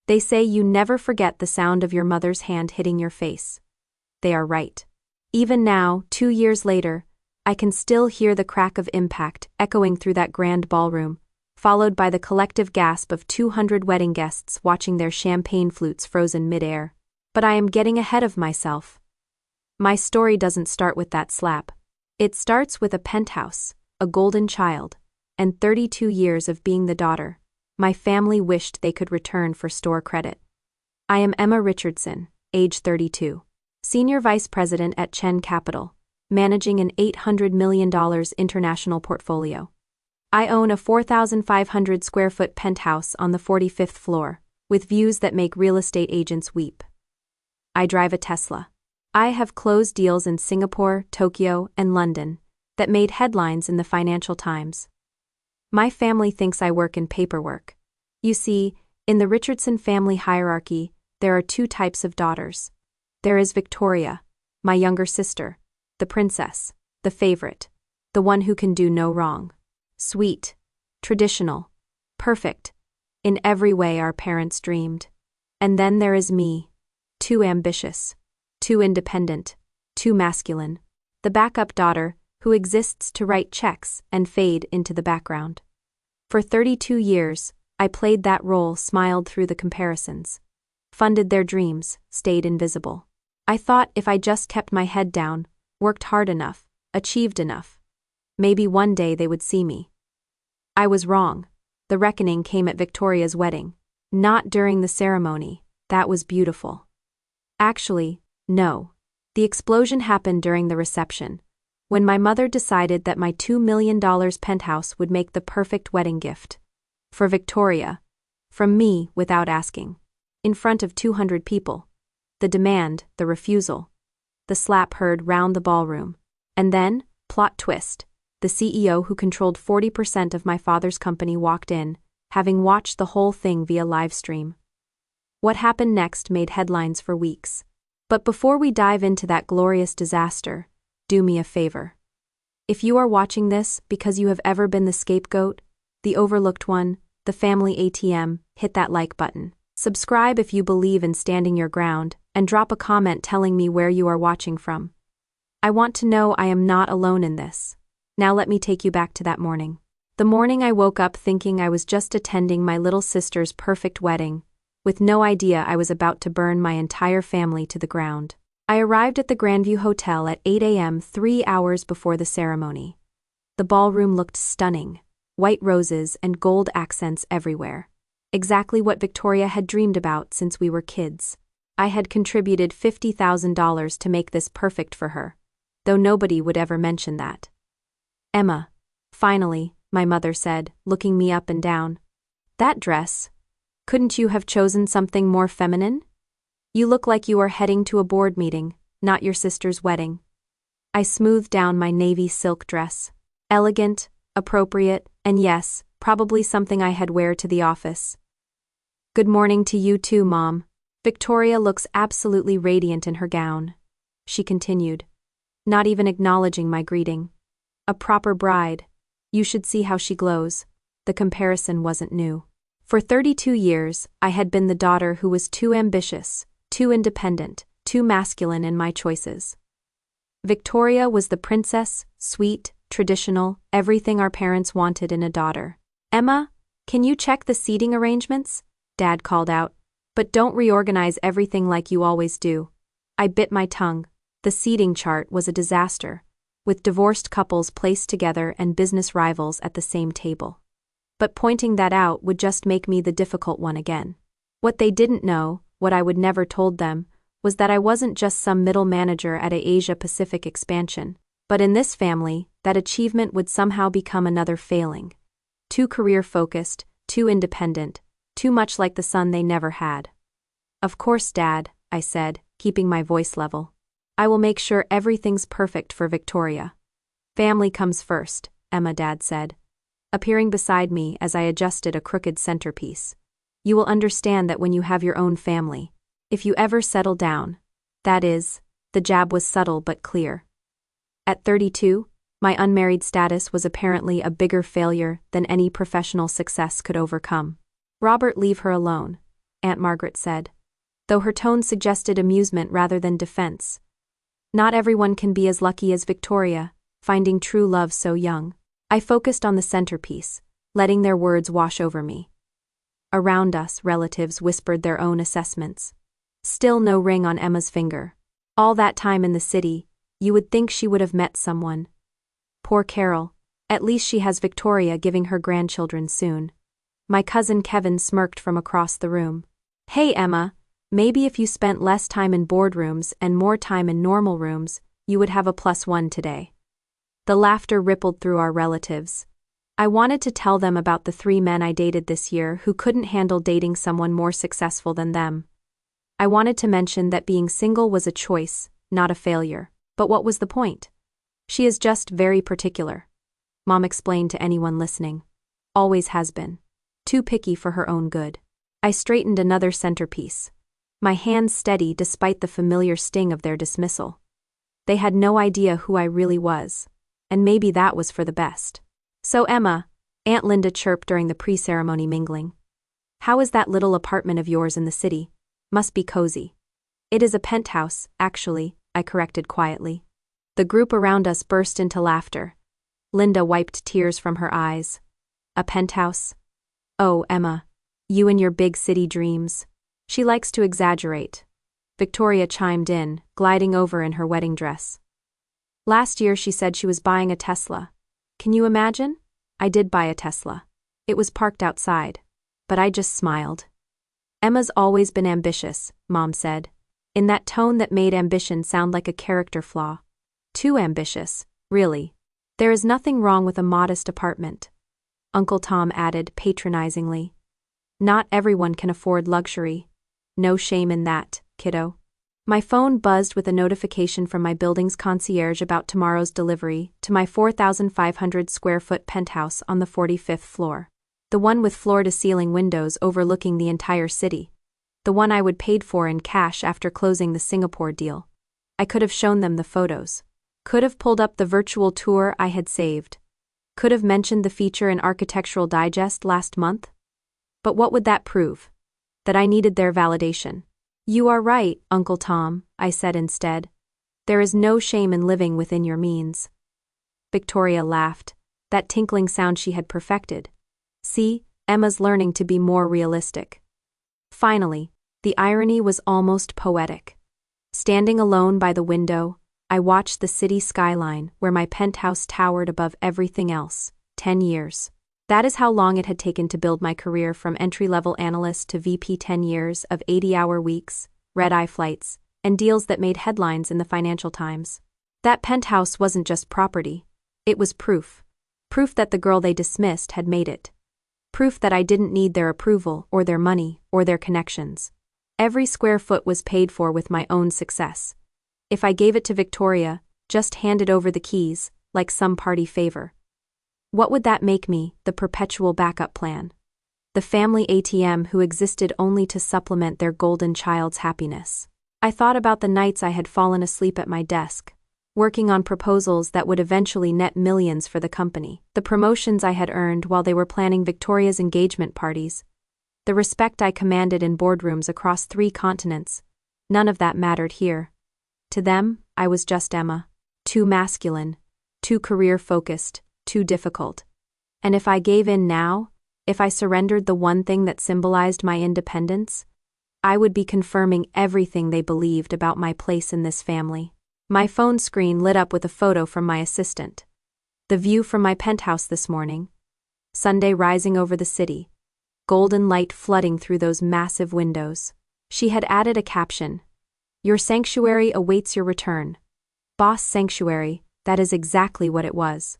They say you never forget the sound of your mother's hand hitting your face. They are right. Even now, 2 years later, I can still hear the crack of impact echoing through that grand ballroom, followed by the collective gasp of 200 wedding guests watching their champagne flutes frozen mid-air. But I am getting ahead of myself. My story doesn't start with that slap. It starts with a penthouse, a golden child, and 32 years of being the daughter my family wished they could return for store credit. I am Emma Richardson, age 32, Senior Vice President at Chen Capital, managing an $800 million international portfolio. I own a 4,500 square foot penthouse on the 45th floor, with views that make real estate agents weep. I drive a Tesla. I have closed deals in Singapore, Tokyo, and London that made headlines in the Financial Times. My family thinks I work in paperwork. You see, in the Richardson family hierarchy, there are 2 types of daughters. There is Victoria, my younger sister, the princess, the favorite, the one who can do no wrong. Sweet, traditional, perfect, in every way our parents dreamed. And then there is me, too ambitious, too independent, too masculine, the backup daughter who exists to write checks and fade into the background. For 32 years, I played that role, smiled through the comparisons, funded their dreams, stayed invisible. I thought if I just kept my head down, worked hard enough, achieved enough, maybe one day they would see me. I was wrong. The reckoning came at Victoria's wedding. Not during the ceremony. That was beautiful. Actually, no. The explosion happened during the reception, when my mother decided that my $2 million penthouse would make the perfect wedding gift. For Victoria. From me, without asking. In front of 200 people. The demand, the refusal. The slap heard round the ballroom. And then, plot twist, the CEO who controlled 40% of my father's company walked in, having watched the whole thing via livestream. What happened next made headlines for weeks. But before we dive into that glorious disaster, do me a favor. If you are watching this because you have ever been the scapegoat, the overlooked one, the family ATM, hit that like button. Subscribe if you believe in standing your ground, and drop a comment telling me where you are watching from. I want to know I am not alone in this. Now let me take you back to that morning. The morning I woke up thinking I was just attending my little sister's perfect wedding, with no idea I was about to burn my entire family to the ground. I arrived at the Grandview Hotel at 8 a.m. 3 hours before the ceremony. The ballroom looked stunning, white roses and gold accents everywhere. Exactly what Victoria had dreamed about since we were kids. I had contributed $50,000 to make this perfect for her, though nobody would ever mention that. Emma, finally, my mother said, looking me up and down. That dress. Couldn't you have chosen something more feminine? You look like you are heading to a board meeting, not your sister's wedding. I smoothed down my navy silk dress. Elegant, appropriate, and yes, probably something I had wear to the office. Good morning to you too, Mom. Victoria looks absolutely radiant in her gown. She continued, not even acknowledging my greeting. A proper bride. You should see how she glows. The comparison wasn't new. For 32 years, I had been the daughter who was too ambitious, too independent, too masculine in my choices. Victoria was the princess, sweet, traditional, everything our parents wanted in a daughter. Emma, can you check the seating arrangements? Dad called out. But don't reorganize everything like you always do. I bit my tongue. The seating chart was a disaster, with divorced couples placed together and business rivals at the same table. But pointing that out would just make me the difficult one again. What they didn't know, what I would never told them, was that I wasn't just some middle manager at a Asia-Pacific expansion, but in this family, that achievement would somehow become another failing. Too career-focused, too independent, too much like the son they never had. Of course, Dad, I said, keeping my voice level. I will make sure everything's perfect for Victoria. Family comes first, Emma, Dad said, appearing beside me as I adjusted a crooked centerpiece. You will understand that when you have your own family, if you ever settle down, that is, the jab was subtle but clear. At 32, my unmarried status was apparently a bigger failure than any professional success could overcome. Robert, leave her alone. Aunt Margaret said, though her tone suggested amusement rather than defense. Not everyone can be as lucky as Victoria, finding true love so young. I focused on the centerpiece, letting their words wash over me. Around us, relatives whispered their own assessments. Still no ring on Emma's finger. All that time in the city, you would think she would have met someone. Poor Carol, at least she has Victoria giving her grandchildren soon. My cousin Kevin smirked from across the room. Hey Emma, maybe if you spent less time in boardrooms and more time in normal rooms, you would have a +1 today. The laughter rippled through our relatives. I wanted to tell them about the 3 men I dated this year who couldn't handle dating someone more successful than them. I wanted to mention that being single was a choice, not a failure. But what was the point? She is just very particular. Mom explained to anyone listening. Always has been. Too picky for her own good. I straightened another centerpiece. My hands steady despite the familiar sting of their dismissal. They had no idea who I really was. And maybe that was for the best. So Emma, Aunt Linda chirped during the pre-ceremony mingling. How is that little apartment of yours in the city? Must be cozy. It is a penthouse, actually, I corrected quietly. The group around us burst into laughter. Linda wiped tears from her eyes. A penthouse? Oh, Emma. You and your big city dreams. She likes to exaggerate. Victoria chimed in, gliding over in her wedding dress. Last year she said she was buying a Tesla. Can you imagine? I did buy a Tesla. It was parked outside. But I just smiled. Emma's always been ambitious, Mom said, in that tone that made ambition sound like a character flaw. Too ambitious, really. There is nothing wrong with a modest apartment. Uncle Tom added patronizingly. Not everyone can afford luxury. No shame in that, kiddo. My phone buzzed with a notification from my building's concierge about tomorrow's delivery to my 4,500 square foot penthouse on the 45th floor. The one with floor-to-ceiling windows overlooking the entire city. The one I would paid for in cash after closing the Singapore deal. I could have shown them the photos. Could have pulled up the virtual tour I had saved. Could have mentioned the feature in Architectural Digest last month. But what would that prove? That I needed their validation. You are right, Uncle Tom, I said instead. There is no shame in living within your means. Victoria laughed, that tinkling sound she had perfected. See, Emma's learning to be more realistic. Finally, the irony was almost poetic. Standing alone by the window, I watched the city skyline where my penthouse towered above everything else. 10 years. That is how long it had taken to build my career from entry-level analyst to VP. 10 years of 80-hour weeks, red-eye flights, and deals that made headlines in the Financial Times. That penthouse wasn't just property. It was proof. Proof that the girl they dismissed had made it. Proof that I didn't need their approval or their money or their connections. Every square foot was paid for with my own success. If I gave it to Victoria, just handed over the keys, like some party favor. What would that make me, the perpetual backup plan? The family ATM who existed only to supplement their golden child's happiness. I thought about the nights I had fallen asleep at my desk, working on proposals that would eventually net millions for the company, the promotions I had earned while they were planning Victoria's engagement parties, the respect I commanded in boardrooms across 3 continents. None of that mattered here. To them, I was just Emma. Too masculine, too career-focused, too difficult. And if I gave in now, if I surrendered the one thing that symbolized my independence, I would be confirming everything they believed about my place in this family. My phone screen lit up with a photo from my assistant. The view from my penthouse this morning. Sunday rising over the city. Golden light flooding through those massive windows. She had added a caption. Your sanctuary awaits your return. Boss sanctuary, that is exactly what it was.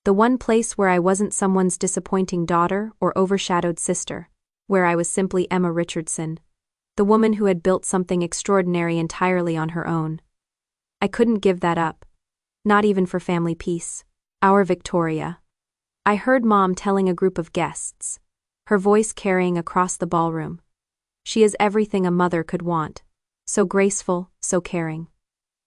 The one place where I wasn't someone's disappointing daughter or overshadowed sister, where I was simply Emma Richardson, the woman who had built something extraordinary entirely on her own. I couldn't give that up. Not even for family peace. Our Victoria. I heard Mom telling a group of guests, her voice carrying across the ballroom. She is everything a mother could want. So graceful, so caring.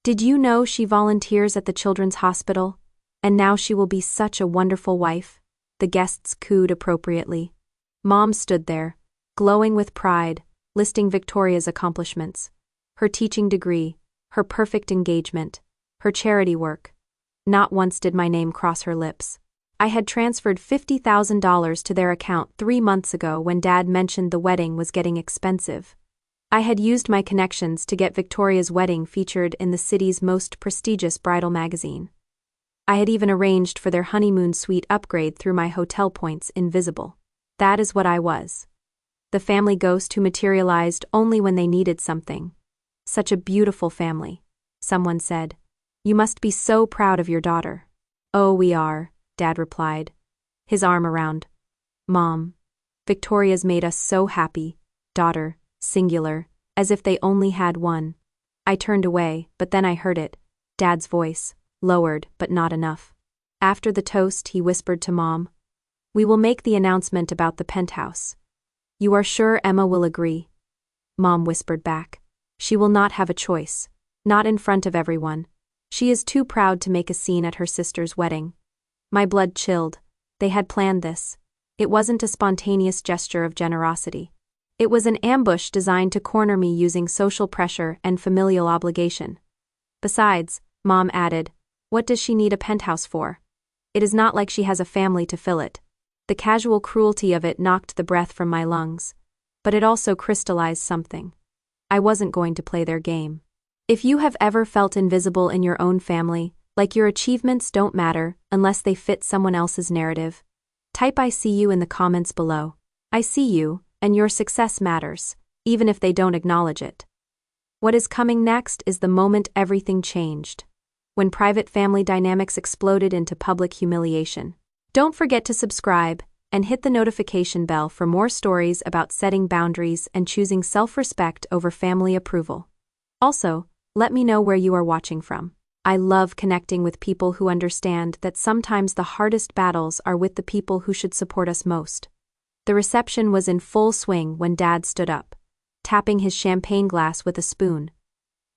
Did you know she volunteers at the Children's Hospital? And now she will be such a wonderful wife. The guests cooed appropriately. Mom stood there, glowing with pride, listing Victoria's accomplishments. Her teaching degree, her perfect engagement, her charity work. Not once did my name cross her lips. I had transferred $50,000 to their account 3 months ago when Dad mentioned the wedding was getting expensive. I had used my connections to get Victoria's wedding featured in the city's most prestigious bridal magazine. I had even arranged for their honeymoon suite upgrade through my hotel points invisible. That is what I was. The family ghost who materialized only when they needed something. Such a beautiful family, someone said. You must be so proud of your daughter. Oh, we are, Dad replied, his arm around. Mom. Victoria's made us so happy, daughter, singular, as if they only had one. I turned away, but then I heard it, Dad's voice, lowered but not enough. After the toast, he whispered to Mom, "We will make the announcement about the penthouse. You are sure Emma will agree?" Mom whispered back. "She will not have a choice. Not in front of everyone. She is too proud to make a scene at her sister's wedding." My blood chilled. They had planned this. It wasn't a spontaneous gesture of generosity. It was an ambush designed to corner me using social pressure and familial obligation. Besides, Mom added, what does she need a penthouse for? It is not like she has a family to fill it. The casual cruelty of it knocked the breath from my lungs. But it also crystallized something. I wasn't going to play their game. If you have ever felt invisible in your own family, like your achievements don't matter unless they fit someone else's narrative, type "I see you" in the comments below. I see you, and your success matters, even if they don't acknowledge it. What is coming next is the moment everything changed. When private family dynamics exploded into public humiliation. Don't forget to subscribe and hit the notification bell for more stories about setting boundaries and choosing self-respect over family approval. Also, let me know where you are watching from. I love connecting with people who understand that sometimes the hardest battles are with the people who should support us most. The reception was in full swing when Dad stood up, tapping his champagne glass with a spoon.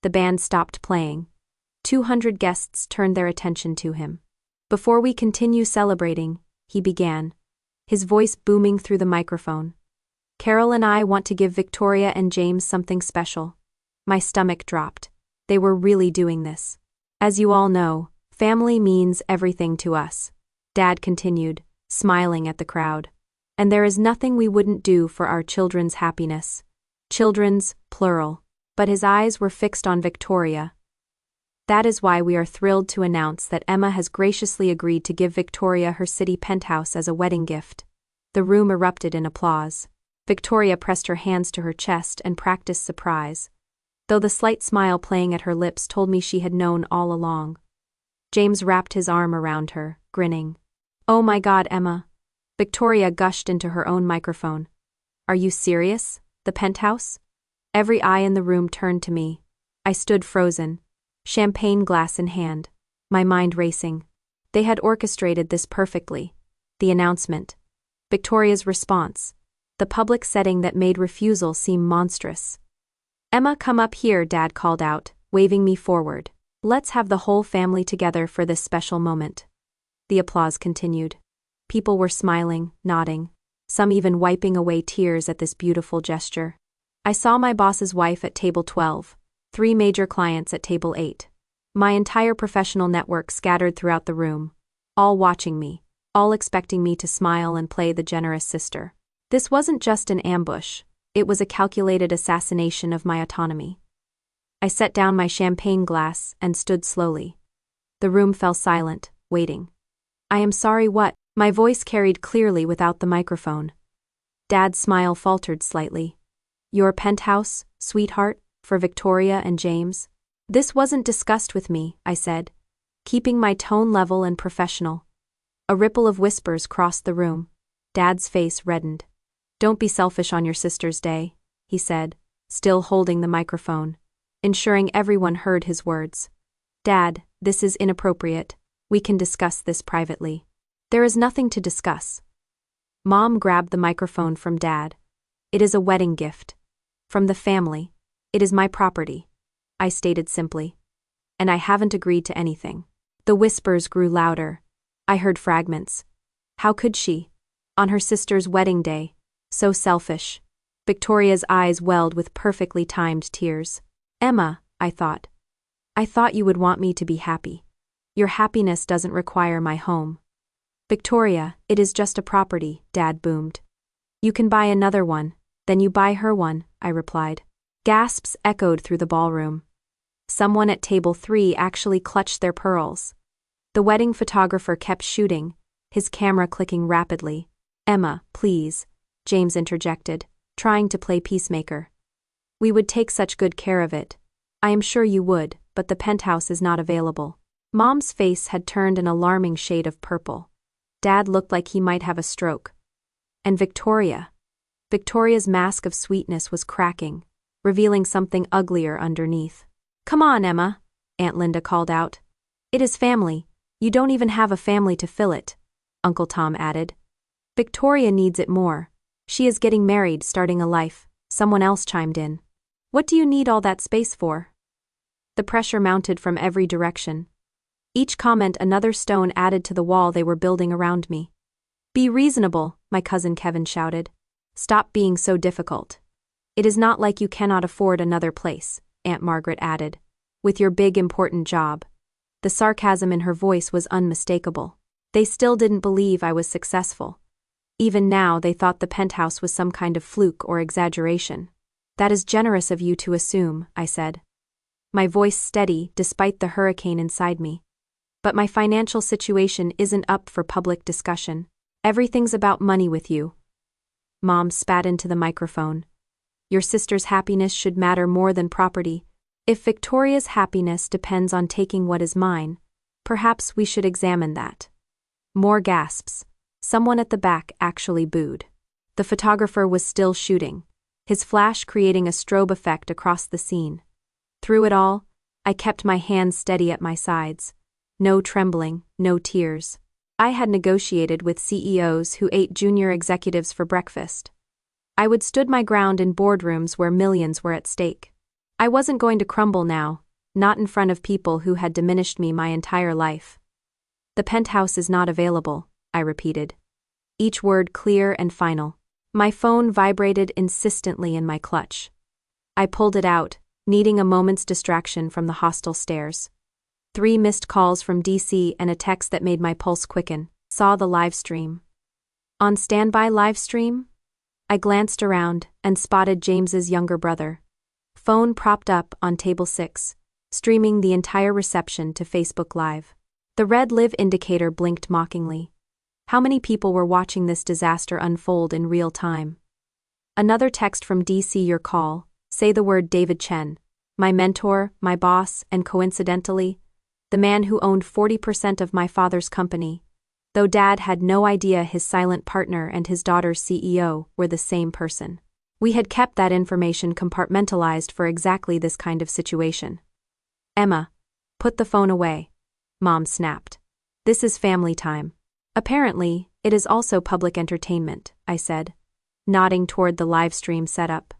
The band stopped playing. 200 guests turned their attention to him. Before we continue celebrating, he began, his voice booming through the microphone. Carol and I want to give Victoria and James something special. My stomach dropped. They were really doing this. As you all know, family means everything to us. Dad continued, smiling at the crowd. And there is nothing we wouldn't do for our children's happiness. Children's, plural. But his eyes were fixed on Victoria. That is why we are thrilled to announce that Emma has graciously agreed to give Victoria her city penthouse as a wedding gift. The room erupted in applause. Victoria pressed her hands to her chest and practiced surprise, though the slight smile playing at her lips told me she had known all along. James wrapped his arm around her, grinning. "Oh my God, Emma." Victoria gushed into her own microphone. "Are you serious? The penthouse?" Every eye in the room turned to me. I stood frozen, champagne glass in hand, my mind racing. They had orchestrated this perfectly. The announcement. Victoria's response. The public setting that made refusal seem monstrous. "Emma, come up here," Dad called out, waving me forward. "Let's have the whole family together for this special moment." The applause continued. People were smiling, nodding, some even wiping away tears at this beautiful gesture. I saw my boss's wife at table 12. 3 major clients at table 8. My entire professional network scattered throughout the room, all watching me, all expecting me to smile and play the generous sister. This wasn't just an ambush, it was a calculated assassination of my autonomy. I set down my champagne glass and stood slowly. The room fell silent, waiting. "I am sorry, what?" My voice carried clearly without the microphone. Dad's smile faltered slightly. "Your penthouse, sweetheart? For Victoria and James?" "This wasn't discussed with me," I said, keeping my tone level and professional. A ripple of whispers crossed the room. Dad's face reddened. "Don't be selfish on your sister's day," he said, still holding the microphone, ensuring everyone heard his words. "Dad, this is inappropriate. We can discuss this privately." "There is nothing to discuss." Mom grabbed the microphone from Dad. "It is a wedding gift. From the family. It is my property," I stated simply. "And I haven't agreed to anything." The whispers grew louder. I heard fragments. How could she? On her sister's wedding day. So selfish. Victoria's eyes welled with perfectly timed tears. Emma, I thought. I thought you would want me to be happy. Your happiness doesn't require my home. Victoria, it is just a property, Dad boomed. You can buy another one, then you buy her one, I replied. Gasps echoed through the ballroom. Someone at table 3 actually clutched their pearls. The wedding photographer kept shooting, his camera clicking rapidly. Emma, please, James interjected, trying to play peacemaker. We would take such good care of it. I am sure you would, but the penthouse is not available. Mom's face had turned an alarming shade of purple. Dad looked like he might have a stroke. And Victoria's mask of sweetness was cracking, revealing something uglier underneath. Come on, Emma, Aunt Linda called out. It is family. You don't even have a family to fill it, Uncle Tom added. Victoria needs it more. She is getting married, starting a life, someone else chimed in. What do you need all that space for? The pressure mounted from every direction. Each comment another stone added to the wall they were building around me. Be reasonable, my cousin Kevin shouted. Stop being so difficult. It is not like you cannot afford another place, Aunt Margaret added. With your big important job. The sarcasm in her voice was unmistakable. They still didn't believe I was successful. Even now they thought the penthouse was some kind of fluke or exaggeration. That is generous of you to assume, I said. My voice steady despite the hurricane inside me. But my financial situation isn't up for public discussion. Everything's about money with you. Mom spat into the microphone. Your sister's happiness should matter more than property. If Victoria's happiness depends on taking what is mine, perhaps we should examine that. More gasps. Someone at the back actually booed. The photographer was still shooting, his flash creating a strobe effect across the scene. Through it all, I kept my hands steady at my sides. No trembling, no tears. I had negotiated with CEOs who ate junior executives for breakfast. I would stood my ground in boardrooms where millions were at stake. I wasn't going to crumble now, not in front of people who had diminished me my entire life. The penthouse is not available, I repeated. Each word clear and final. My phone vibrated insistently in my clutch. I pulled it out, needing a moment's distraction from the hostile stares. 3 missed calls from DC and a text that made my pulse quicken. Saw the live stream. On standby live stream? I glanced around and spotted James's younger brother. Phone propped up on table 6, streaming the entire reception to Facebook Live. The red live indicator blinked mockingly. How many people were watching this disaster unfold in real time? Another text from DC. Your call. Say the word David Chen. My mentor, my boss, and coincidentally, the man who owned 40% of my father's company, though Dad had no idea his silent partner and his daughter's CEO were the same person. We had kept that information compartmentalized for exactly this kind of situation. Emma, put the phone away, Mom snapped. This is family time. Apparently, it is also public entertainment, I said, nodding toward the live stream setup.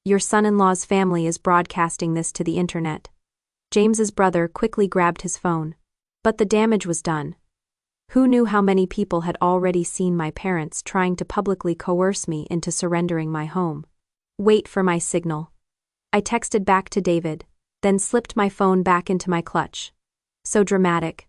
Your son-in-law's family is broadcasting this to the internet. James's brother quickly grabbed his phone. But the damage was done. Who knew how many people had already seen my parents trying to publicly coerce me into surrendering my home? Wait for my signal. I texted back to David, then slipped my phone back into my clutch. So dramatic.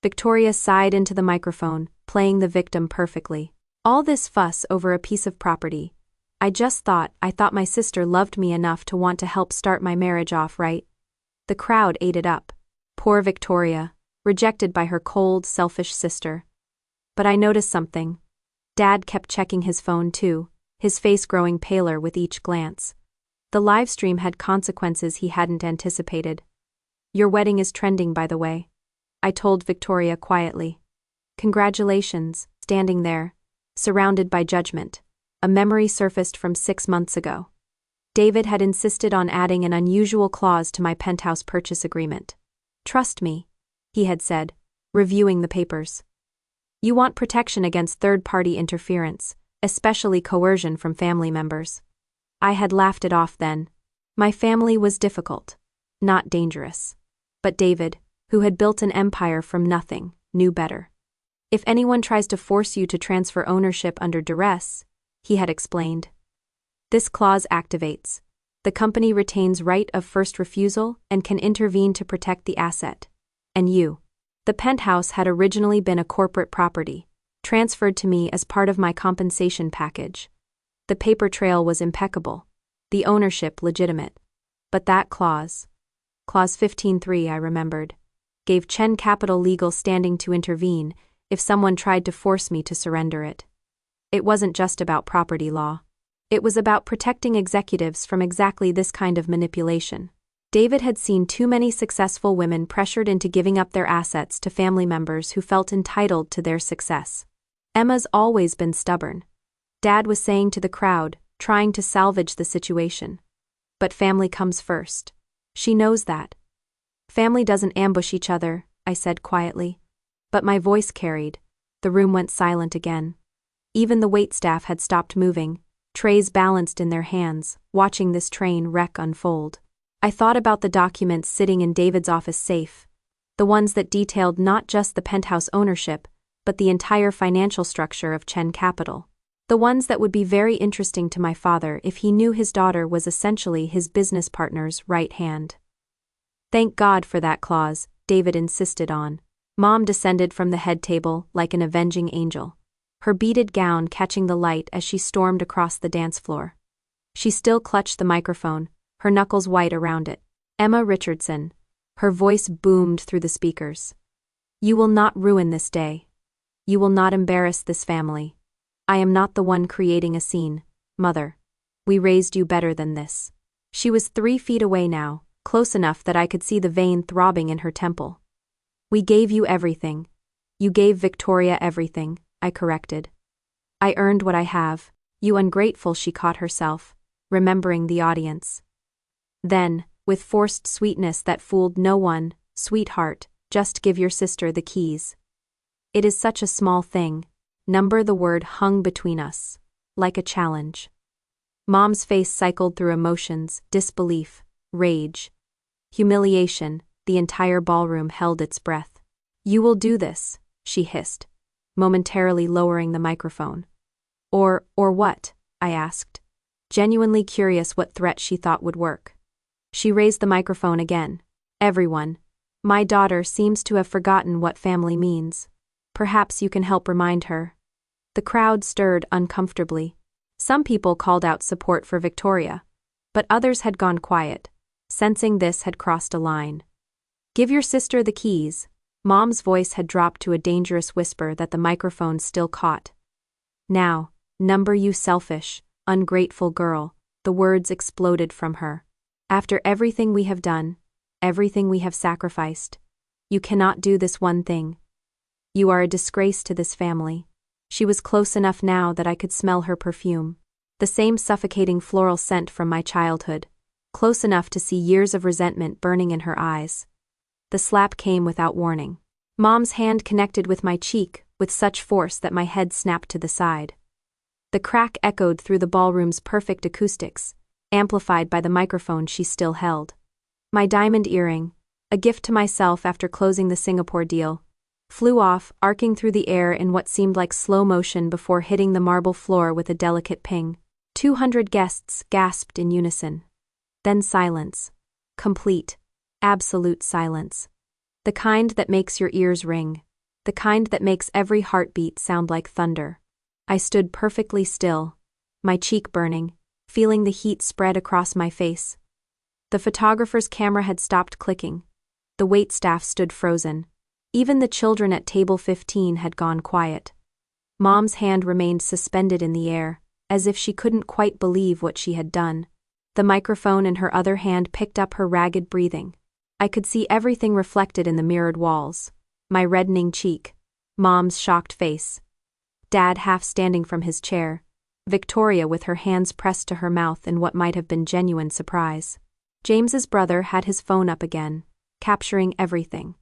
Victoria sighed into the microphone, playing the victim perfectly. All this fuss over a piece of property. I thought my sister loved me enough to want to help start my marriage off right. The crowd ate it up. Poor Victoria, rejected by her cold, selfish sister. But I noticed something. Dad kept checking his phone too, his face growing paler with each glance. The live stream had consequences he hadn't anticipated. Your wedding is trending, by the way, I told Victoria quietly. Congratulations, standing there, surrounded by judgment. A memory surfaced from 6 months ago. David had insisted on adding an unusual clause to my penthouse purchase agreement. Trust me, he had said, reviewing the papers. You want protection against third-party interference, especially coercion from family members. I had laughed it off then. My family was difficult, not dangerous. But David, who had built an empire from nothing, knew better. If anyone tries to force you to transfer ownership under duress, he had explained, This clause activates. The company retains right of first refusal and can intervene to protect the asset. And you. The penthouse had originally been a corporate property, transferred to me as part of my compensation package. The paper trail was impeccable, the ownership legitimate. But that clause, Clause 15.3, I remembered, gave Chen Capital legal standing to intervene if someone tried to force me to surrender it. It wasn't just about property law. It was about protecting executives from exactly this kind of manipulation. David had seen too many successful women pressured into giving up their assets to family members who felt entitled to their success. Emma's always been stubborn. Dad was saying to the crowd, trying to salvage the situation. But family comes first. She knows that. Family doesn't ambush each other, I said quietly. But my voice carried. The room went silent again. Even the waitstaff had stopped moving, trays balanced in their hands, watching this train wreck unfold. I thought about the documents sitting in David's office safe, the ones that detailed not just the penthouse ownership, but the entire financial structure of Chen Capital. The ones that would be very interesting to my father if he knew his daughter was essentially his business partner's right hand. Thank God for that clause, David insisted on. Mom descended from the head table like an avenging angel, her beaded gown catching the light as she stormed across the dance floor. She still clutched the microphone, her knuckles white around it. Emma Richardson. Her voice boomed through the speakers. You will not ruin this day. You will not embarrass this family. I am not the one creating a scene, Mother. We raised you better than this. She was 3 feet away now, close enough that I could see the vein throbbing in her temple. We gave you everything. You gave Victoria everything, I corrected. I earned what I have. You ungrateful, she caught herself, remembering the audience. Then, with forced sweetness that fooled no one, sweetheart, just give your sister the keys. It is such a small thing. Number the word hung between us, like a challenge. Mom's face cycled through emotions, disbelief, rage, humiliation. The entire ballroom held its breath. You will do this, she hissed, momentarily lowering the microphone. Or what? I asked, genuinely curious what threat she thought would work. She raised the microphone again. Everyone. My daughter seems to have forgotten what family means. Perhaps you can help remind her. The crowd stirred uncomfortably. Some people called out support for Victoria, but others had gone quiet, sensing this had crossed a line. Give your sister the keys. Mom's voice had dropped to a dangerous whisper that the microphone still caught. Now, number you selfish, ungrateful girl, the words exploded from her. After everything we have done, everything we have sacrificed, you cannot do this one thing. You are a disgrace to this family. She was close enough now that I could smell her perfume. The same suffocating floral scent from my childhood, close enough to see years of resentment burning in her eyes. The slap came without warning. Mom's hand connected with my cheek with such force that my head snapped to the side. The crack echoed through the ballroom's perfect acoustics, amplified by the microphone she still held. My diamond earring, a gift to myself after closing the Singapore deal, flew off, arcing through the air in what seemed like slow motion before hitting the marble floor with a delicate ping. 200 guests gasped in unison. Then silence. Complete, absolute silence. The kind that makes your ears ring. The kind that makes every heartbeat sound like thunder. I stood perfectly still, my cheek burning, feeling the heat spread across my face. The photographer's camera had stopped clicking. The waitstaff stood frozen. Even the children at table 15 had gone quiet. Mom's hand remained suspended in the air, as if she couldn't quite believe what she had done. The microphone in her other hand picked up her ragged breathing. I could see everything reflected in the mirrored walls. My reddening cheek. Mom's shocked face. Dad half standing from his chair. Victoria with her hands pressed to her mouth in what might have been genuine surprise. James's brother had his phone up again, capturing everything.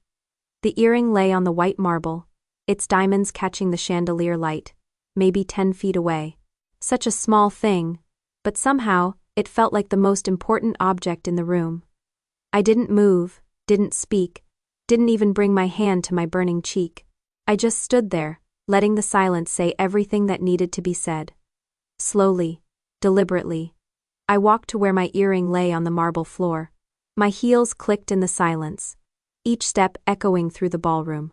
The earring lay on the white marble, its diamonds catching the chandelier light, maybe 10 feet away. Such a small thing, but somehow, it felt like the most important object in the room. I didn't move, didn't speak, didn't even bring my hand to my burning cheek. I just stood there, letting the silence say everything that needed to be said. Slowly, deliberately, I walked to where my earring lay on the marble floor. My heels clicked in the silence, each step echoing through the ballroom.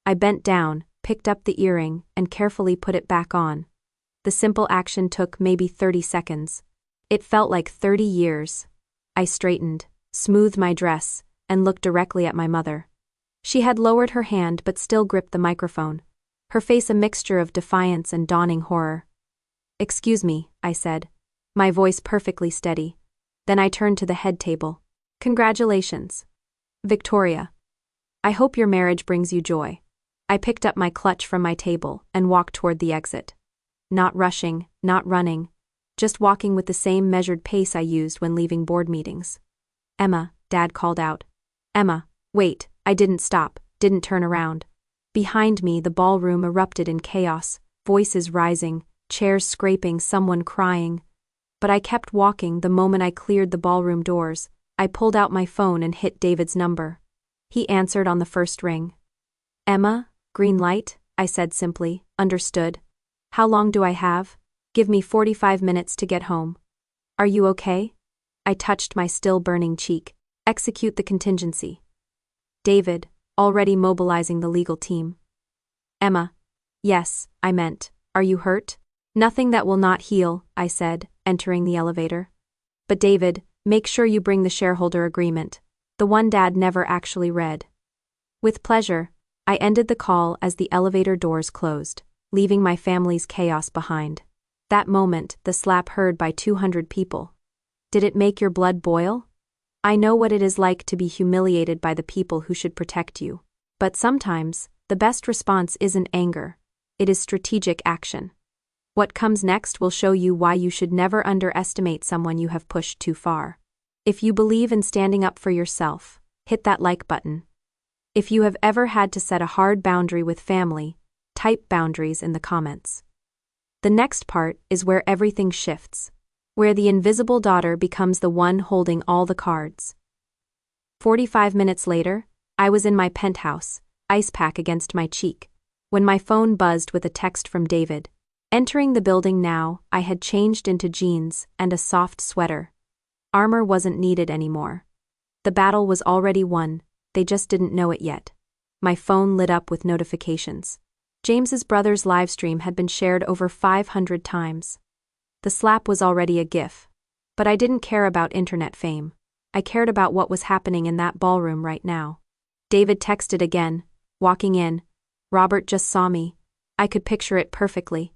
I bent down, picked up the earring, and carefully put it back on. The simple action took maybe 30 seconds. It felt like 30 years. I straightened, smoothed my dress, and looked directly at my mother. She had lowered her hand but still gripped the microphone, her face a mixture of defiance and dawning horror. "Excuse me," I said, my voice perfectly steady. Then I turned to the head table. "Congratulations, Victoria. I hope your marriage brings you joy." I picked up my clutch from my table and walked toward the exit. Not rushing, not running, just walking with the same measured pace I used when leaving board meetings. "Emma," Dad called out. "Emma, wait." I didn't stop, didn't turn around. Behind me, the ballroom erupted in chaos, voices rising, chairs scraping, someone crying. But I kept walking. The moment I cleared the ballroom doors, I pulled out my phone and hit David's number. He answered on the first ring. "Emma, green light," I said simply. "Understood. How long do I have?" "Give me 45 minutes to get home." "Are you okay?" I touched my still burning cheek. "Execute the contingency." David, already mobilizing the legal team. "Emma." "Yes, I meant, are you hurt?" "Nothing that will not heal," I said, entering the elevator. "But David, make sure you bring the shareholder agreement, the one Dad never actually read." "With pleasure." I ended the call as the elevator doors closed, leaving my family's chaos behind. That moment, the slap heard by 200 people. Did it make your blood boil? I know what it is like to be humiliated by the people who should protect you. But sometimes, the best response isn't anger. It is strategic action. What comes next will show you why you should never underestimate someone you have pushed too far. If you believe in standing up for yourself, hit that like button. If you have ever had to set a hard boundary with family, type boundaries in the comments. The next part is where everything shifts, where the invisible daughter becomes the one holding all the cards. 45 minutes later, I was in my penthouse, ice pack against my cheek, when my phone buzzed with a text from David. Entering the building now, I had changed into jeans and a soft sweater. Armor wasn't needed anymore. The battle was already won, they just didn't know it yet. My phone lit up with notifications. James's brother's livestream had been shared over 500 times. The slap was already a GIF. But I didn't care about internet fame. I cared about what was happening in that ballroom right now. David texted again, walking in. "Robert just saw me." I could picture it perfectly.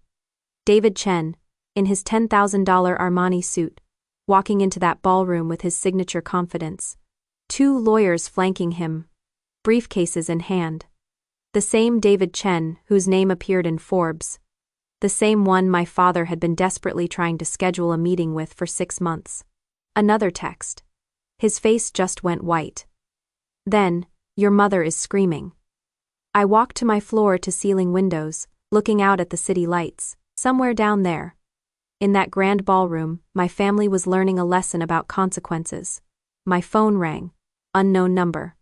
David Chen, in his $10,000 Armani suit, walking into that ballroom with his signature confidence. 2 lawyers flanking him, briefcases in hand. The same David Chen whose name appeared in Forbes. The same one my father had been desperately trying to schedule a meeting with for 6 months. Another text. His face just went white. Then, "Your mother is screaming." I walked to my floor-to-ceiling windows, looking out at the city lights. Somewhere down there, in that grand ballroom, my family was learning a lesson about consequences. My phone rang. Unknown number.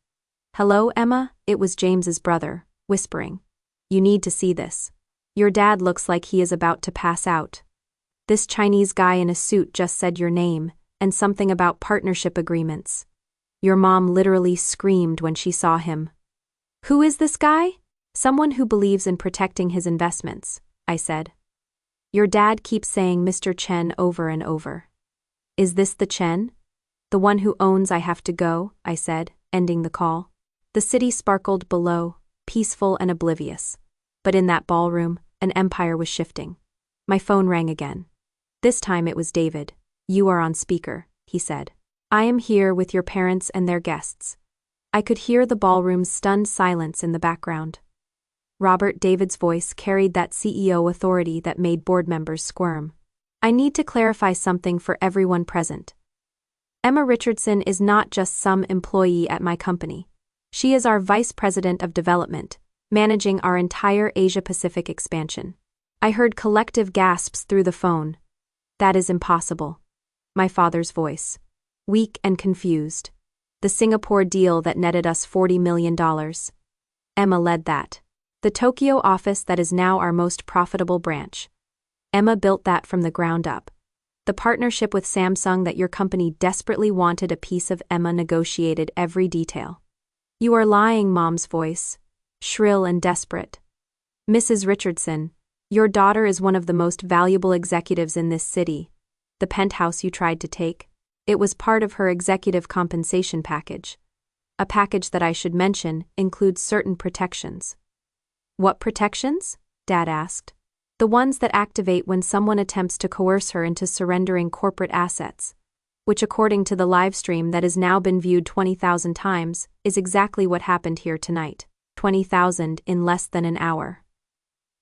"Hello, Emma?" It was James's brother, whispering. "You need to see this. Your dad looks like he is about to pass out. This Chinese guy in a suit just said your name, and something about partnership agreements. Your mom literally screamed when she saw him." "Who is this guy?" "Someone who believes in protecting his investments," I said. "Your dad keeps saying Mr. Chen over and over." "Is this the Chen? The one who owns I Have to Go," I said, ending the call. The city sparkled below, peaceful and oblivious. But in that ballroom, an empire was shifting. My phone rang again. This time it was David. "You are on speaker," he said. "I am here with your parents and their guests." I could hear the ballroom's stunned silence in the background. Robert David's voice carried that CEO authority that made board members squirm. "I need to clarify something for everyone present. Emma Richardson is not just some employee at my company. She is our Vice President of Development, managing our entire Asia-Pacific expansion." I heard collective gasps through the phone. "That is impossible." My father's voice. Weak and confused. "The Singapore deal that netted us $40 million. Emma led that. The Tokyo office that is now our most profitable branch. Emma built that from the ground up. The The partnership with Samsung that your company desperately wanted a piece of. Emma negotiated every detail. You are lying, Mom's voice, shrill and desperate. Mrs. Richardson, your daughter is one of the most valuable executives in this city. The penthouse you tried to take, it was part of her executive compensation package. A package that, I should mention, includes certain protections. What protections? Dad asked. The ones that activate when someone attempts to coerce her into surrendering corporate assets, which, according to the live stream that has now been viewed 20,000 times, is exactly what happened here tonight. 20,000 in less than an hour.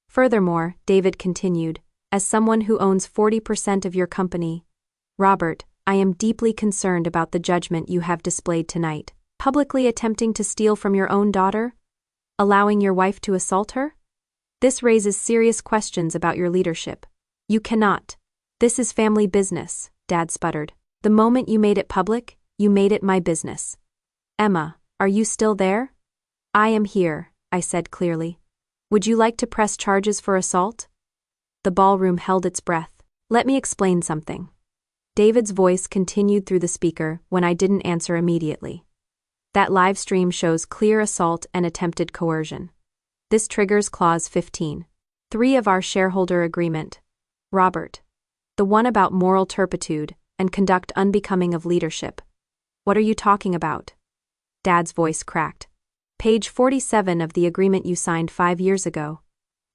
Furthermore, David continued, as someone who owns 40% of your company, Robert, I am deeply concerned about the judgment you have displayed tonight. Publicly attempting to steal from your own daughter? Allowing your wife to assault her? This raises serious questions about your leadership. You cannot. This is family business, Dad sputtered. The moment you made it public, you made it my business. Emma, are you still there? I am here, I said clearly. Would you like to press charges for assault? The ballroom held its breath. Let me explain something. David's voice continued through the speaker when I didn't answer immediately. That live stream shows clear assault and attempted coercion. This triggers Clause 15.3 of our shareholder agreement. Robert. The one about moral turpitude and conduct unbecoming of leadership. What are you talking about? Dad's voice cracked. Page 47 of the agreement you signed 5 years ago.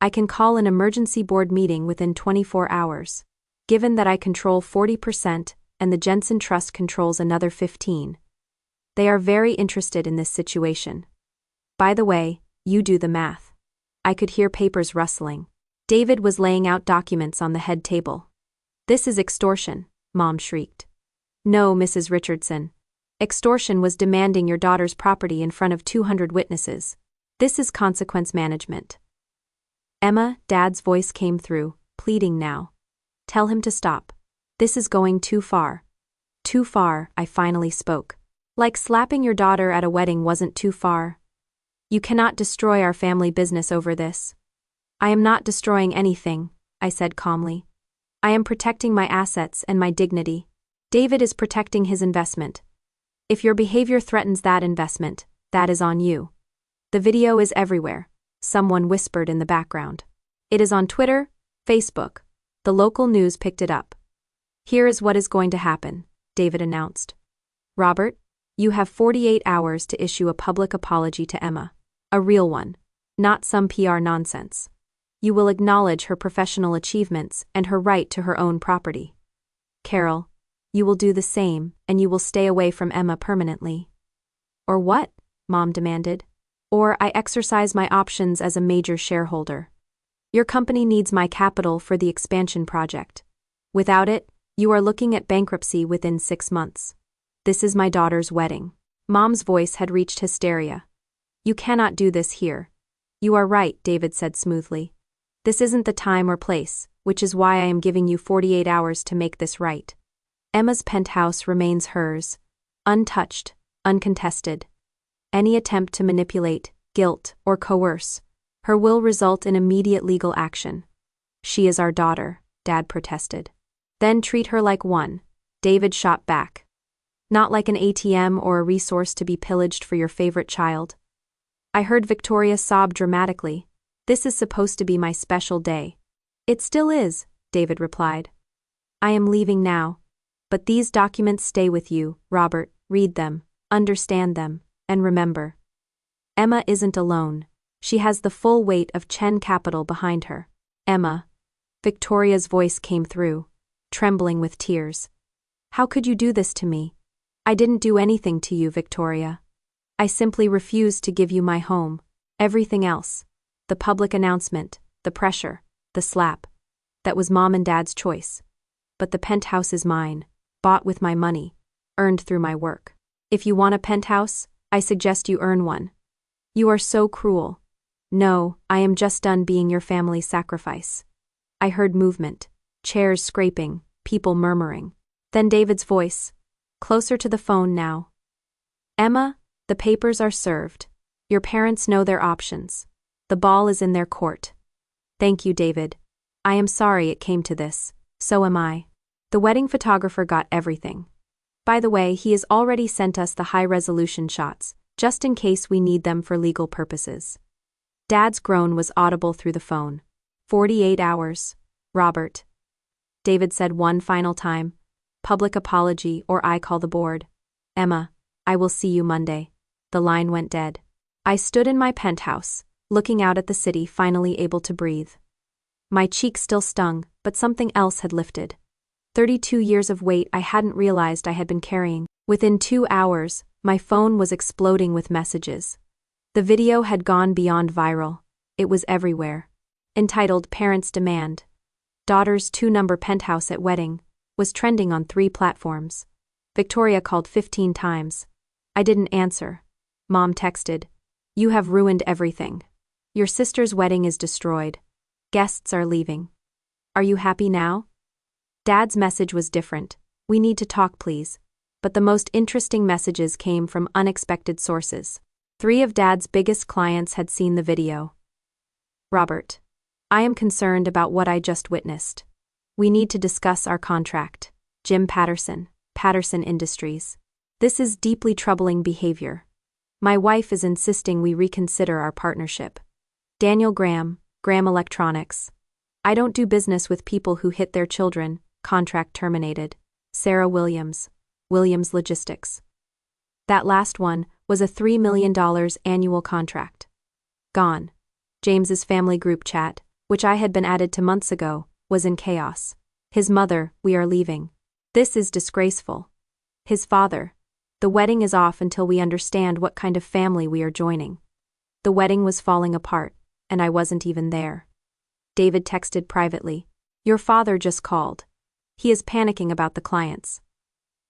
I can call an emergency board meeting within 24 hours. Given that I control 40% and the Jensen Trust controls another 15%. They are very interested in this situation. By the way, you do the math. I could hear papers rustling. David was laying out documents on the head table. This is extortion, Mom shrieked. No, Mrs. Richardson. Extortion was demanding your daughter's property in front of 200 witnesses. This is consequence management. Emma, Dad's voice came through, pleading now. Tell him to stop. This is going too far. Too far, I finally spoke. Like slapping your daughter at a wedding wasn't too far. You cannot destroy our family business over this. I am not destroying anything, I said calmly. I am protecting my assets and my dignity. David is protecting his investment. If your behavior threatens that investment, that is on you. The video is everywhere, someone whispered in the background. It is on Twitter, Facebook. The local news picked it up. Here is what is going to happen, David announced. Robert, you have 48 hours to issue a public apology to Emma. A real one, not some PR nonsense. You will acknowledge her professional achievements and her right to her own property. Carol, you will do the same, and you will stay away from Emma permanently. Or what? Mom demanded. Or I exercise my options as a major shareholder. Your company needs my capital for the expansion project. Without it, you are looking at bankruptcy within 6 months. This is my daughter's wedding. Mom's voice had reached hysteria. You cannot do this here. You are right, David said smoothly. This isn't the time or place, which is why I am giving you 48 hours to make this right. Emma's penthouse remains hers, untouched, uncontested. Any attempt to manipulate, guilt, or coerce her will result in immediate legal action. She is our daughter, Dad protested. Then treat her like one, David shot back. Not like an ATM or a resource to be pillaged for your favorite child. I heard Victoria sob dramatically. This is supposed to be my special day. It still is, David replied. I am leaving now. But these documents stay with you, Robert. Read them, understand them, and remember. Emma isn't alone. She has the full weight of Chen Capital behind her. Emma. Victoria's voice came through, trembling with tears. How could you do this to me? I didn't do anything to you, Victoria. I simply refused to give you my home. Everything else. The public announcement, the pressure, the slap. That was Mom and Dad's choice. But the penthouse is mine, bought with my money, earned through my work. If you want a penthouse, I suggest you earn one. You are so cruel. No, I am just done being your family's sacrifice. I heard movement, chairs scraping, people murmuring. Then David's voice, closer to the phone now. Emma, the papers are served. Your parents know their options. The ball is in their court. Thank you, David. I am sorry it came to this. So am I. The wedding photographer got everything. By the way, he has already sent us the high-resolution shots, just in case we need them for legal purposes. Dad's groan was audible through the phone. 48 hours, Robert. David said one final time. Public apology or I call the board. Emma, I will see you Monday. The line went dead. I stood in my penthouse, looking out at the city, finally able to breathe. My cheek still stung, but something else had lifted. 32 years of weight I hadn't realized I had been carrying. Within 2 hours, my phone was exploding with messages. The video had gone beyond viral. It was everywhere. Entitled Parents Demand. Daughter's 2-number penthouse at wedding was trending on 3 platforms. Victoria called 15 times. I didn't answer. Mom texted, "You have ruined everything. Your sister's wedding is destroyed. Guests are leaving. Are you happy now?" Dad's message was different. "We need to talk, please." But the most interesting messages came from unexpected sources. 3 of Dad's biggest clients had seen the video. Robert, I am concerned about what I just witnessed. We need to discuss our contract. Jim Patterson, Patterson Industries. This is deeply troubling behavior. My wife is insisting we reconsider our partnership. Daniel Graham, Graham Electronics. I don't do business with people who hit their children. Contract terminated. Sarah Williams, Williams Logistics. That last one was a $3 million annual contract. Gone. James's family group chat, which I had been added to months ago, was in chaos. His mother, "We are leaving. This is disgraceful." His father, "The wedding is off until we understand what kind of family we are joining." The wedding was falling apart, and I wasn't even there. David texted privately, "Your father just called. He is panicking about the clients."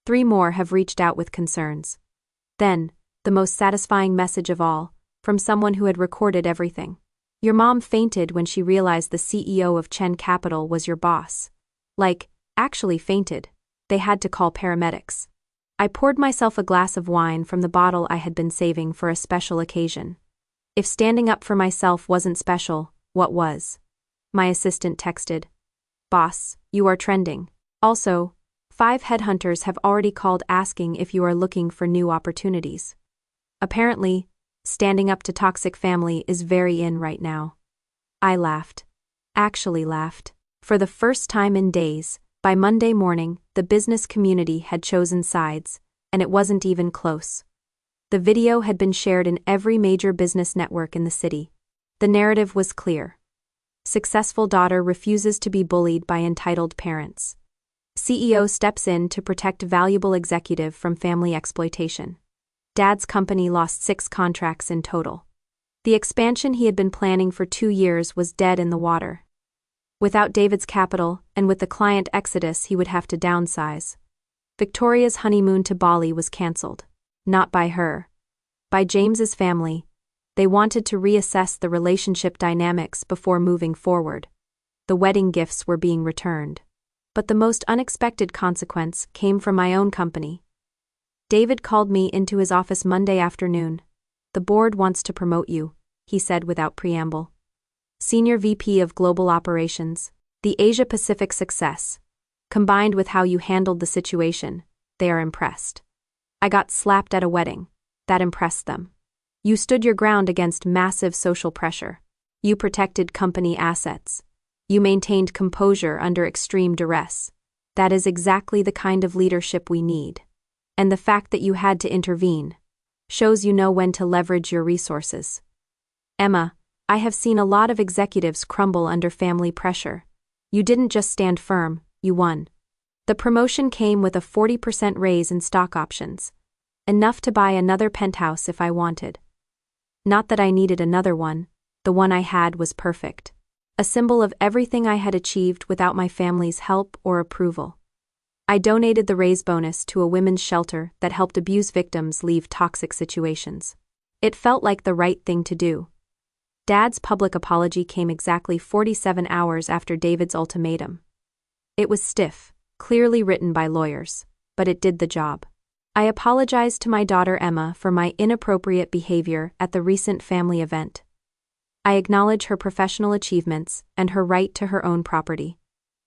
3 more have reached out with concerns. Then, the most satisfying message of all, from someone who had recorded everything. "Your mom fainted when she realized the CEO of Chen Capital was your boss." Like, actually fainted. They had to call paramedics. I poured myself a glass of wine from the bottle I had been saving for a special occasion. If standing up for myself wasn't special, what was? My assistant texted, "Boss, you are trending. Also, 5 headhunters have already called asking if you are looking for new opportunities." Apparently, standing up to toxic family is very in right now. I laughed. Actually laughed. For the first time in days, by Monday morning, the business community had chosen sides, and it wasn't even close. The video had been shared in every major business network in the city. The narrative was clear. Successful daughter refuses to be bullied by entitled parents. CEO steps in to protect valuable executive from family exploitation. Dad's company lost 6 contracts in total. The expansion he had been planning for 2 years was dead in the water. Without David's capital, and with the client exodus, he would have to downsize. Victoria's honeymoon to Bali was cancelled. Not by her. By James's family. They wanted to reassess the relationship dynamics before moving forward. The wedding gifts were being returned. But the most unexpected consequence came from my own company. David called me into his office Monday afternoon. "The board wants to promote you," he said without preamble. "Senior VP of Global Operations, the Asia-Pacific success. Combined with how you handled the situation, they are impressed. I got slapped at a wedding. That impressed them. You stood your ground against massive social pressure. You protected company assets. You maintained composure under extreme duress. That is exactly the kind of leadership we need. And the fact that you had to intervene shows you know when to leverage your resources. Emma, I have seen a lot of executives crumble under family pressure. You didn't just stand firm, you won. The promotion came with a 40% raise in stock options. Enough to buy another penthouse if I wanted. Not that I needed another one, the one I had was perfect. A symbol of everything I had achieved without my family's help or approval. I donated the raise bonus to a women's shelter that helped abuse victims leave toxic situations. It felt like the right thing to do. Dad's public apology came exactly 47 hours after David's ultimatum. It was stiff, clearly written by lawyers, but it did the job. I apologized to my daughter Emma for my inappropriate behavior at the recent family event. I acknowledge her professional achievements and her right to her own property.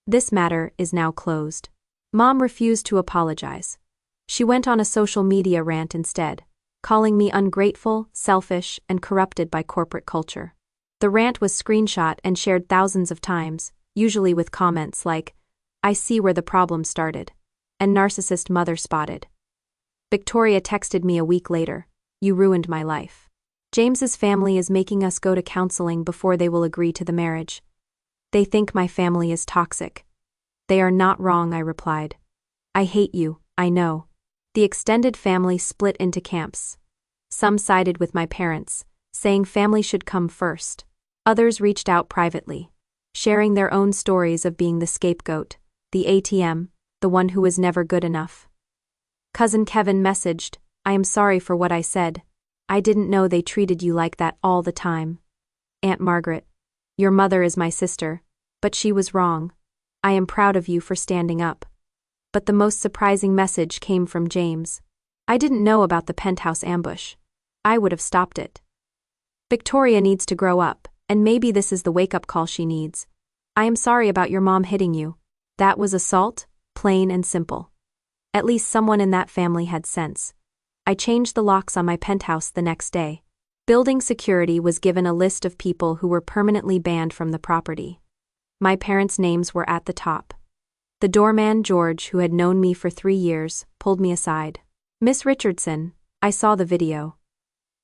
This matter is now closed. Mom refused to apologize. She went on a social media rant instead, calling me ungrateful, selfish, and corrupted by corporate culture. The rant was screenshot and shared thousands of times, usually with comments like, "I see where the problem started," and "narcissist mother spotted." Victoria texted me a week later, "You ruined my life. James's family is making us go to counseling before they will agree to the marriage. They think my family is toxic." "They are not wrong," I replied. "I hate you, I know." The extended family split into camps. Some sided with my parents, saying family should come first. Others reached out privately, sharing their own stories of being the scapegoat, the ATM, the one who was never good enough. Cousin Kevin messaged, "I am sorry for what I said. I didn't know they treated you like that all the time." Aunt Margaret, "Your mother is my sister, but she was wrong. I am proud of you for standing up." But the most surprising message came from James. "I didn't know about the Penthouse ambush. I would have stopped it. Victoria needs to grow up, and maybe this is the wake-up call she needs. I am sorry about your mom hitting you. That was assault, plain and simple. At least someone in that family had sense." I changed the locks on my penthouse the next day. Building security was given a list of people who were permanently banned from the property. My parents' names were at the top. The doorman, George, who had known me for 3 years, pulled me aside. "Miss Richardson, I saw the video.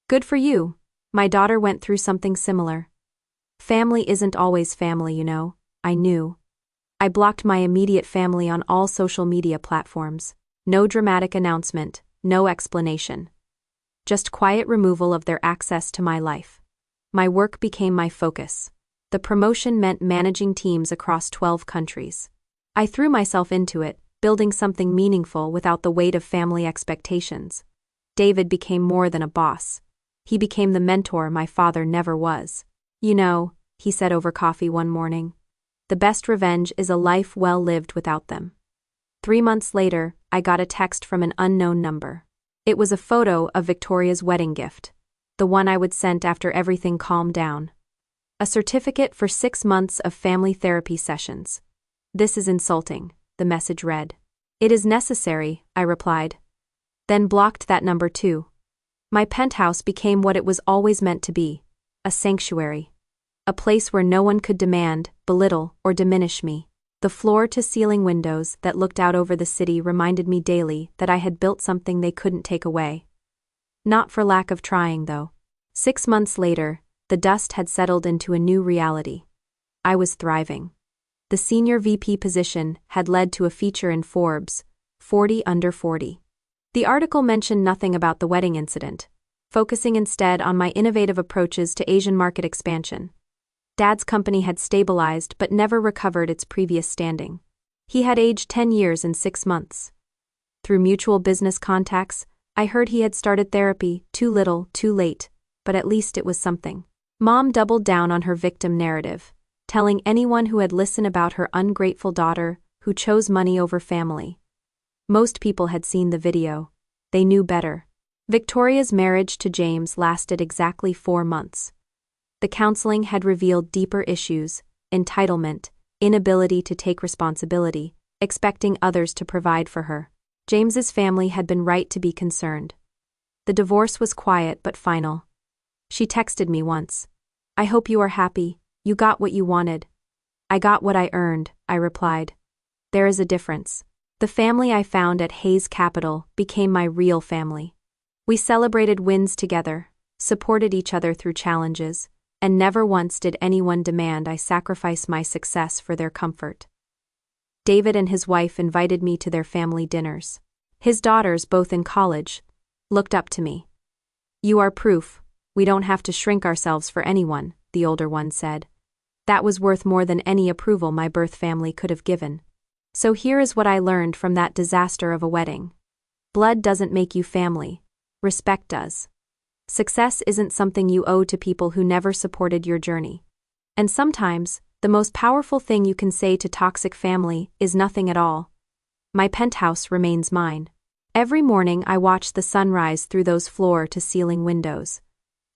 Good for you. My daughter went through something similar. Family isn't always family, you know." I knew. I blocked my immediate family on all social media platforms. No dramatic announcement, no explanation. Just quiet removal of their access to my life. My work became my focus. The promotion meant managing teams across 12 countries. I threw myself into it, building something meaningful without the weight of family expectations. David became more than a boss. He became the mentor my father never was. "You know," he said over coffee one morning, "the best revenge is a life well lived without them." 3 months later, I got a text from an unknown number. It was a photo of Victoria's wedding gift, the one I would send after everything calmed down. A certificate for 6 months of family therapy sessions. "This is insulting," the message read. "It is necessary," I replied. Then blocked that number too. My penthouse became what it was always meant to be, a sanctuary. A place where no one could demand, belittle, or diminish me. The floor-to-ceiling windows that looked out over the city reminded me daily that I had built something they couldn't take away. Not for lack of trying, though. 6 months later, the dust had settled into a new reality. I was thriving. The senior VP position had led to a feature in Forbes, 40 Under 40. The article mentioned nothing about the wedding incident, focusing instead on my innovative approaches to Asian market expansion. Dad's company had stabilized but never recovered its previous standing. He had aged 10 years in 6 months. Through mutual business contacts, I heard he had started therapy, too little, too late, but at least it was something. Mom doubled down on her victim narrative, telling anyone who had listened about her ungrateful daughter who chose money over family. Most people had seen the video. They knew better. Victoria's marriage to James lasted exactly 4 months. The counseling had revealed deeper issues: entitlement, inability to take responsibility, expecting others to provide for her. James's family had been right to be concerned. The divorce was quiet but final. She texted me once, "I hope you are happy, you got what you wanted." "I got what I earned," I replied. There is a difference. The family I found at Hayes Capital became my real family. We celebrated wins together, supported each other through challenges, and never once did anyone demand I sacrifice my success for their comfort. David and his wife invited me to their family dinners. His daughters, both in college, looked up to me. "You are proof. We don't have to shrink ourselves for anyone," the older one said. That was worth more than any approval my birth family could have given. So here is what I learned from that disaster of a wedding. Blood doesn't make you family. Respect does. Success isn't something you owe to people who never supported your journey. And sometimes, the most powerful thing you can say to toxic family is nothing at all. My penthouse remains mine. Every morning I watch the sunrise through those floor-to-ceiling windows.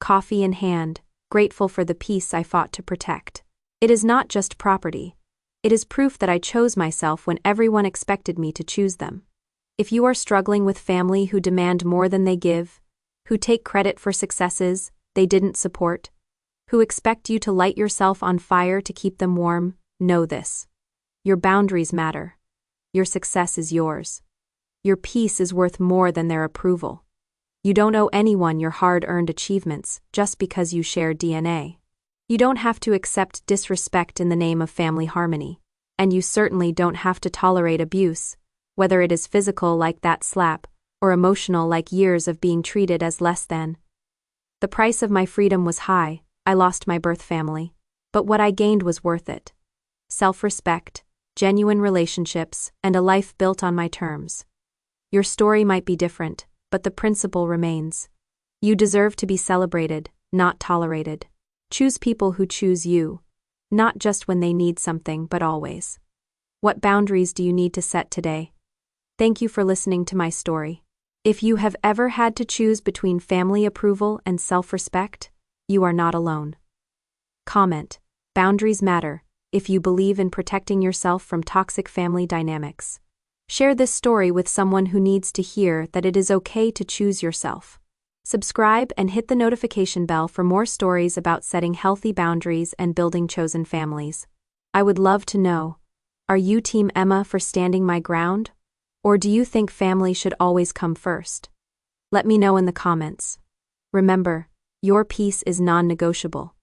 Coffee in hand, grateful for the peace I fought to protect. It is not just property. It is proof that I chose myself when everyone expected me to choose them. If you are struggling with family who demand more than they give, who take credit for successes they didn't support, who expect you to light yourself on fire to keep them warm, know this. Your boundaries matter. Your success is yours. Your peace is worth more than their approval. You don't owe anyone your hard-earned achievements just because you share DNA. You don't have to accept disrespect in the name of family harmony, and you certainly don't have to tolerate abuse, whether it is physical like that slap, or emotional like years of being treated as less than. The price of my freedom was high. I lost my birth family, but what I gained was worth it. Self-respect, genuine relationships, and a life built on my terms. Your story might be different, but the principle remains. You deserve to be celebrated, not tolerated. Choose people who choose you, not just when they need something, but always. What boundaries do you need to set today? Thank you for listening to my story. If you have ever had to choose between family approval and self-respect, you are not alone. Comment: boundaries matter if you believe in protecting yourself from toxic family dynamics. Share this story with someone who needs to hear that it is okay to choose yourself. Subscribe and hit the notification bell for more stories about setting healthy boundaries and building chosen families. I would love to know, are you Team Emma for standing my ground? Or do you think family should always come first? Let me know in the comments. Remember, your peace is non-negotiable.